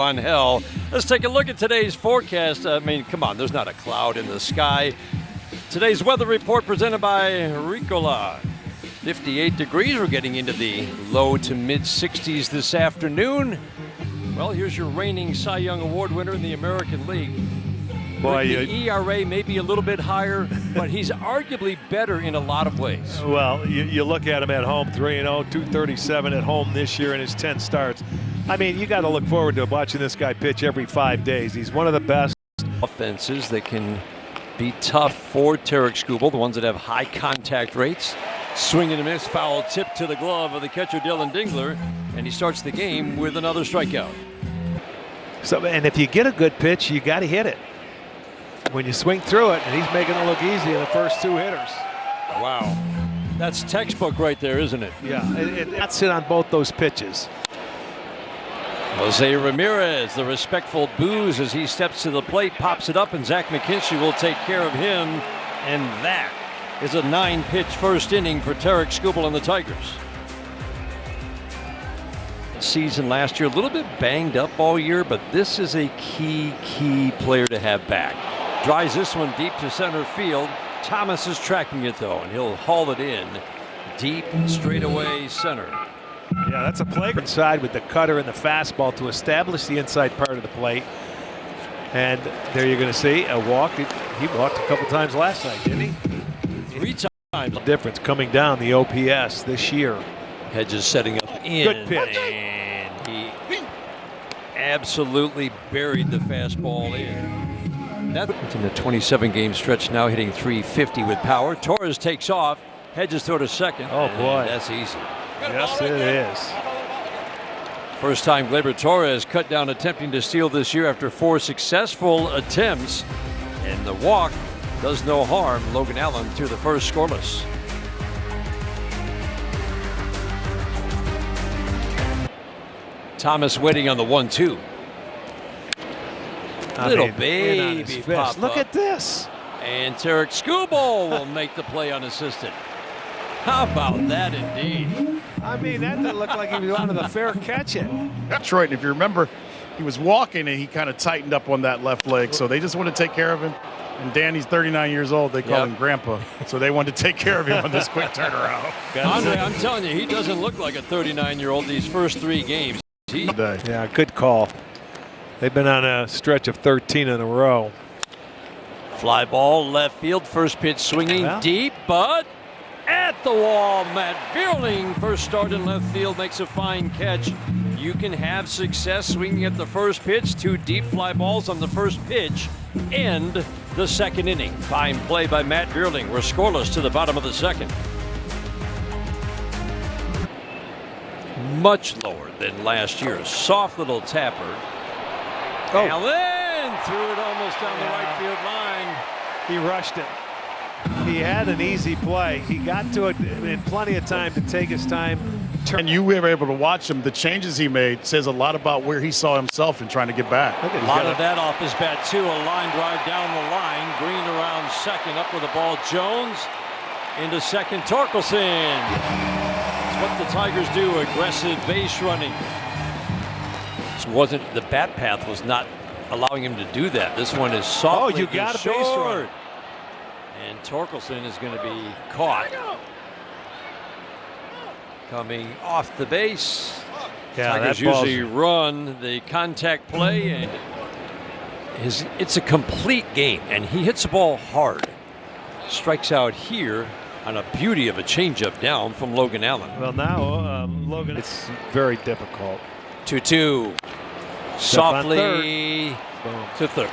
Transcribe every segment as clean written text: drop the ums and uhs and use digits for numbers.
on hell. Let's take a look at today's forecast. I mean, come on, there's not a cloud in the sky. Today's weather report presented by Ricola. 58 degrees. We're getting into the low to mid 60s this afternoon. Well, here's your reigning Cy Young Award winner in the American League. Boy, the ERA may be a little bit higher, but he's arguably better in a lot of ways. Well, you look at him at home, 3-0, 237 at home this year in his 10 starts. I mean, you got to look forward to watching this guy pitch every 5 days. He's one of the best. Offenses that can be tough for Tarik Skubal, the ones that have high contact rates. Swing and a miss, foul tip to the glove of the catcher Dylan Dingler, and he starts the game with another strikeout. So, and if you get a good pitch, you got to hit it. When you swing through it, and he's making it look easy in the first two hitters. Wow. That's textbook right there, isn't it? Yeah, that's it on both those pitches. Jose Ramirez, the respectful boos as he steps to the plate, pops it up, and Zach McKinstry will take care of him. And that is a 9-pitch first inning for Tarik Skubal and the Tigers. Season last year, a little bit banged up all year, but this is a key player to have back. Drives this one deep to center field. Thomas is tracking it though, and he'll haul it in deep straightaway center. Yeah, that's a play inside with the cutter and the fastball to establish the inside part of the plate. And there you're going to see a walk. He walked a couple times last night, didn't he? 3 times. Difference coming down the OPS this year. Hedges setting up in. Good pitch. And he absolutely buried the fastball in. That's in the 27-game stretch now, hitting .350 with power. Torres takes off. Hedges throw to second. Oh boy, that's easy. Yes, it is. First time Gleyber Torres cut down attempting to steal this year after 4 successful attempts. And the walk does no harm. Logan Allen through the first scoreless. Thomas waiting on the 1-2. Little baby pop Look up. at this. And Tarik Skubal will make the play unassisted. How about that indeed? I mean, that didn't look like he was wanted the fair catch it. That's right. And if you remember, he was walking and he kind of tightened up on that left leg. So they just want to take care of him. And Danny's 39 years old. They call him Grandpa. So they wanted to take care of him on this quick turnaround. Andre, I'm telling you, he doesn't look like a 39-year-old these first 3 games. Yeah, good call. They've been on a stretch of 13 in a row. Fly ball left field. First pitch swinging deep, but at the wall. Matt Vierling, first start in left field, makes a fine catch. You can have success swinging at the first pitch. 2 deep fly balls on the first pitch. End the second inning. Fine play by Matt Vierling. We're scoreless to the bottom of the second. Much lower than last year. Soft little tapper. Allen threw it almost down the right field line. He rushed it. He had an easy play. He got to it in plenty of time to take his time. And you were able to watch him. The changes he made says a lot about where he saw himself in trying to get back. A lot of that off his bat too. A line drive down the line. Green around second, up with the ball. Jones into second. Torkelson. It's what the Tigers do. Aggressive base running. The bat path was not allowing him to do that. This one is soft. Oh, you got a base runner. And Torkelson is going to be caught. Coming off the base. Yeah, Tigers usually run the contact play, and it's a complete game, and he hits the ball hard. Strikes out here on a beauty of a changeup down from Logan Allen. Well, now Logan, it's very difficult. 2-2. Softly to third.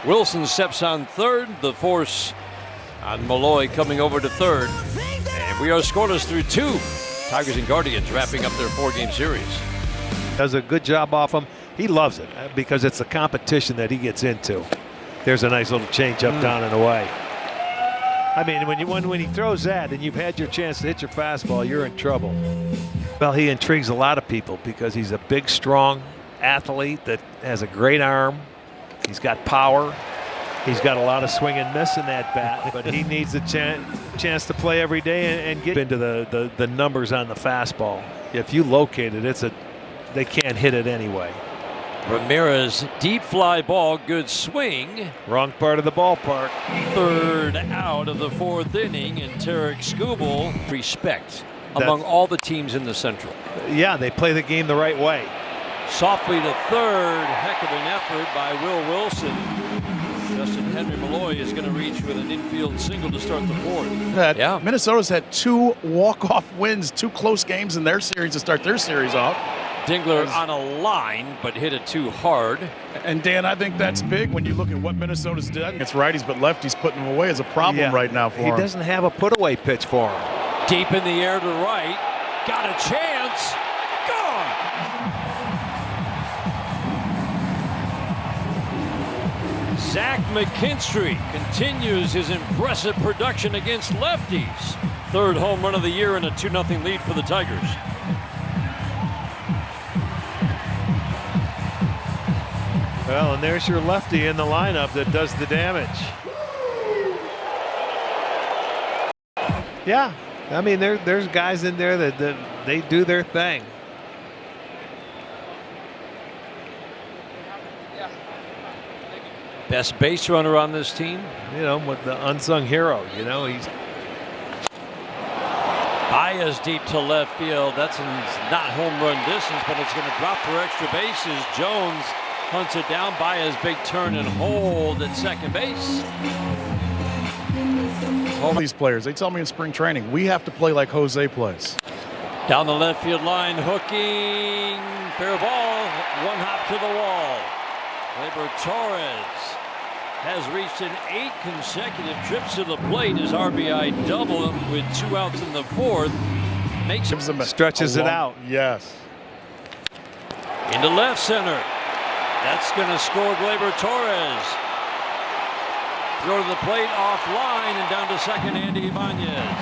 Wilson steps on third. The force on Malloy coming over to third. And we are scoreless through 2. Tigers and Guardians wrapping up their 4-game series. Does a good job off him. He loves it because it's the competition that he gets into. There's a nice little change up down and away. I mean, when he throws that and you've had your chance to hit your fastball, you're in trouble. Well, he intrigues a lot of people because he's a big, strong athlete that has a great arm. He's got power. He's got a lot of swing and miss in that bat, but he needs a chance to play every day and get into the numbers on the fastball. If you locate it, they can't hit it anyway. Ramirez, deep fly ball, good swing. Wrong part of the ballpark. Third out of the fourth inning, and Tarik Skubal, respect among all the teams in the Central. Yeah, they play the game the right way. Softly to third, heck of an effort by Will Wilson. Justin Henry Malloy is going to reach with an infield single to start the fourth. Yeah. Minnesota's had 2 walk-off wins, 2 close games in their series to start their series off. Dingler on a line, but hit it too hard. And Dan, I think that's big when you look at what Minnesota's done. It's righties, but lefties putting them away is a problem right now for him. He doesn't have a put-away pitch for him. Deep in the air to right. Got a chance. Gone. Zach McKinstry continues his impressive production against lefties. Third home run of the year and a 2-0 lead for the Tigers. Well, and there's your lefty in the lineup that does the damage. Yeah, I mean, there's guys in there that they do their thing. Best base runner on this team. You know, with the unsung hero, you know, he's Baez deep to left field. That's not home run distance, but it's going to drop for extra bases. Jones hunts it down. Baez big turn and hold at second base. All these players, they tell me in spring training, we have to play like Jose plays. Down the left field line, hooking, fair ball, one hop to the wall. Gleyber Torres has reached an 8 consecutive trips to the plate. His RBI double with 2 outs in the fourth. Makes him stretches it out. Yes. Into left center. That's going to score Gleyber Torres. Throw to the plate, offline, and down to second, Andy Ibanez.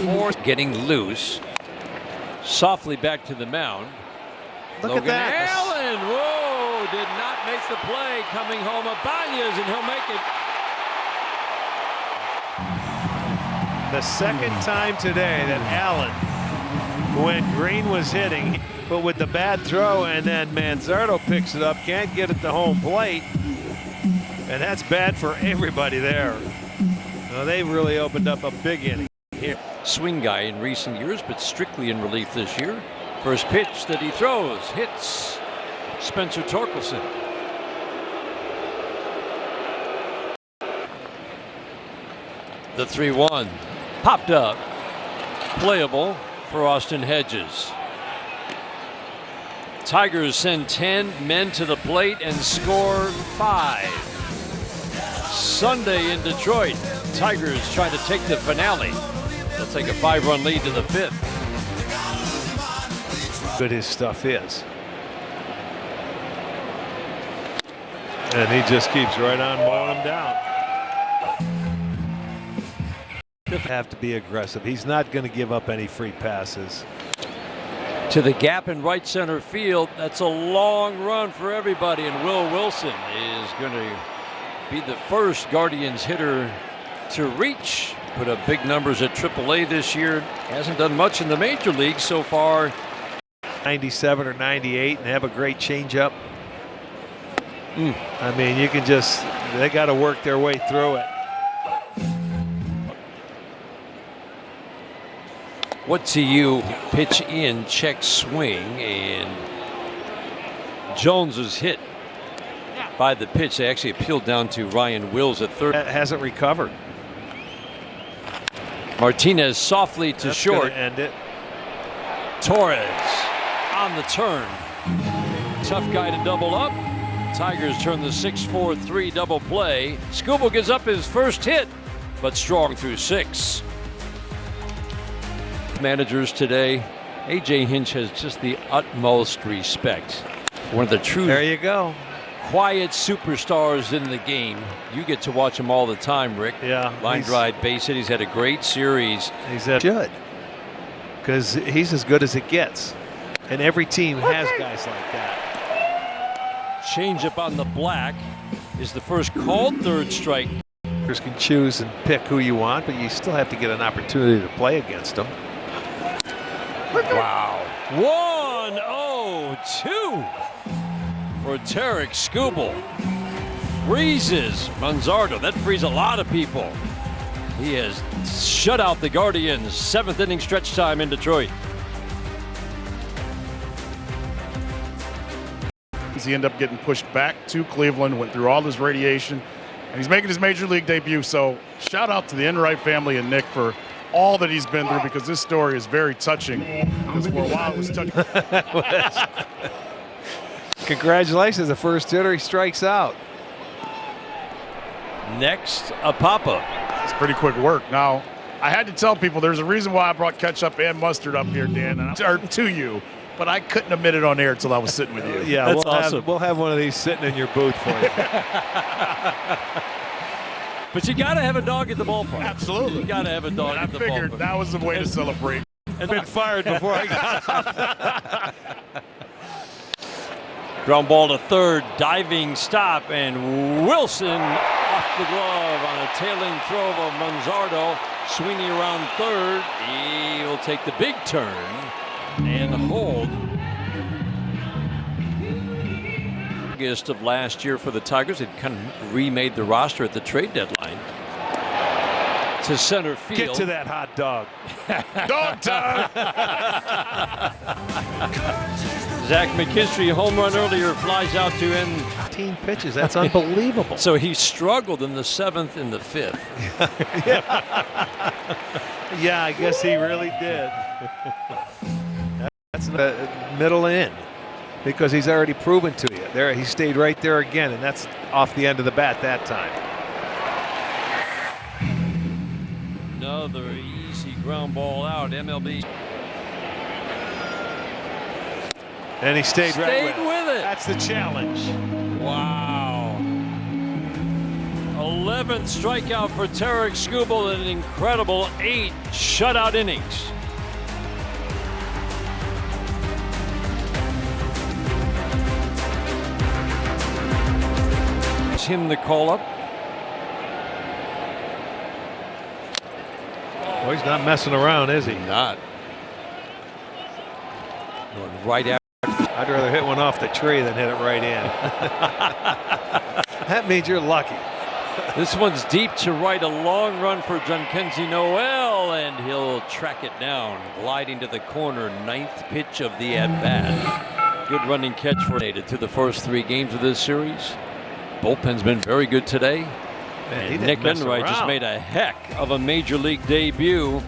Fourth, getting loose. Softly back to the mound. Look at that. Allen, whoa, did not make the play. Coming home, Ibanez, and he'll make it. The second time today that Allen, when Green was hitting, but with the bad throw, and then Manzardo picks it up, can't get it to home plate, and that's bad for everybody there. Well, they really opened up a big inning here. Swing guy in recent years, but strictly in relief this year. First pitch that he throws hits Spencer Torkelson. The 3-1 popped up, playable for Austin Hedges. Tigers send 10 men to the plate and score 5. Sunday in Detroit, Tigers try to take the finale. They'll take a 5-run lead to the 5th. Good his stuff is. And he just keeps right on mowing them down. Have to be aggressive. He's not going to give up any free passes. To the gap in right center field. That's a long run for everybody, and Will Wilson is going to be the first Guardians hitter to reach. Put up big numbers at AAA this year. Hasn't done much in the major leagues so far. 97 or 98 and have a great changeup. I mean, you can just, they got to work their way through it. What to you? Pitch in, check swing, and Jones was hit by the pitch. They actually appealed down to Ryan Wills at third. That hasn't recovered. Martinez softly to That's short. gonna end it. Torres on the turn. Tough guy to double up. Tigers turn the 6-4-3 double play. Skubal gives up his first hit, but strong through 6. Managers today, A.J. Hinch has just the utmost respect. One of the true There you go. quiet superstars in the game. You get to watch him all the time, Rick. Yeah. Line drive, base hit. He's had a great series. He's should. Because he's as good as it gets. And every team has guys like that. Changeup on the black is the first called, third strike. You can choose and pick who you want, but you still have to get an opportunity to play against them. Wow. 1-0. 2 for Tarik Skubal. Freezes Manzardo. That frees a lot of people. He has shut out the Guardians. 7th inning stretch time in Detroit. He ended up getting pushed back to Cleveland, went through all his radiation, and he's making his major league debut. So shout out to the Enright family and Nick for all that he's been through, because this story is very touching. Because for a while it was touching. Congratulations, the first hitter, he strikes out. Next, a pop-up. It's pretty quick work. Now, I had to tell people there's a reason why I brought ketchup and mustard up here, Dan, or to you. But I couldn't admit it on air until I was sitting with you. Yeah, that's awesome. We'll have one of these sitting in your booth for you. But you got to have a dog at the ballpark. Absolutely. You got to have a dog at the ballpark. I figured that was the way to celebrate. I've been fired before I got Ground ball to third, diving stop, and Wilson off the glove on a tailing throw of Manzardo. Swinging around third, he will take the big turn and hold. August of last year for the Tigers, it kind of remade the roster at the trade deadline. To center field. Get to that hot dog. Dog time! Zach McKinstry, home run earlier, flies out to end. 15 pitches, that's unbelievable. So he struggled in the 7th and the 5th. Yeah, I guess he really did. That's the middle in, because he's already proven to you. There, he stayed right there again, and that's off the end of the bat that time. Another easy ground ball out, MLB. And he stayed right with it. That's the challenge. Wow. 11th strikeout for Tarik Skubal in an incredible 8 shutout innings. It's him the call up. Well, he's not messing around, is he? Not. Going right after. I'd rather hit one off the tree than hit it right in. That means you're lucky. This one's deep to right, a long run for Jhonkensy Noel, and he'll track it down, gliding to the corner. 9th pitch of the at-bat. Good running catch for Nated through the first 3 games of this series. Bullpen's been very good today. Man, and Nick Enright just made a heck of a major league debut.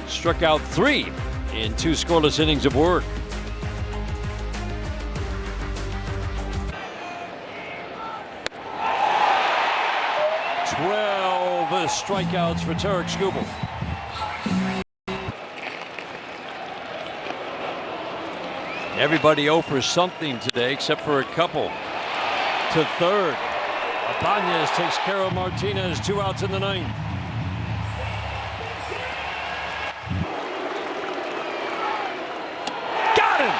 Struck out 3 in 2 scoreless innings of work. Strikeouts for Tarik Skubal. Everybody offers something today except for a couple. To third. Ibanez takes care of Martinez. 2 outs in the 9th. Got him!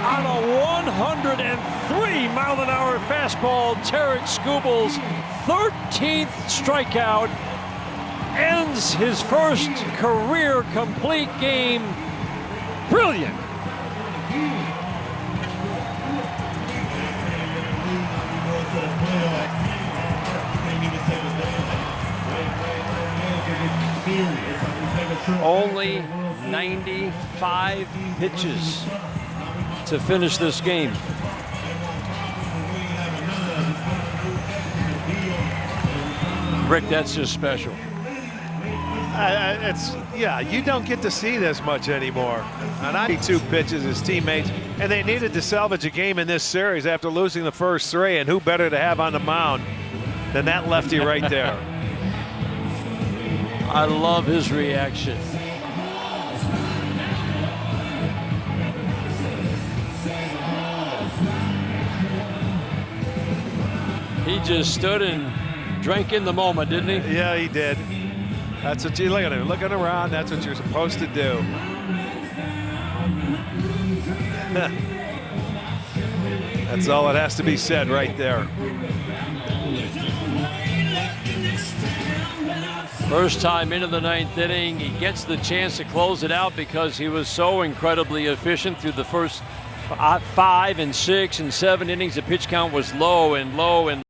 On a 103-mile-an-hour fastball, Tarik Skubal's 13th strikeout ends his first career complete game. Brilliant. Only 95 pitches to finish this game. Rick, that's just special. Yeah, you don't get to see this much anymore. On 92 pitches, his teammates, and they needed to salvage a game in this series after losing the first 3, and who better to have on the mound than that lefty right there. I love his reaction. He just stood and drank in the moment, didn't he? Yeah, he did. That's what you look at him, looking around. That's what you're supposed to do. That's all that has to be said right there. First time into the ninth inning, he gets the chance to close it out because he was so incredibly efficient through the first 5 and 6 and 7 innings. The pitch count was low and low and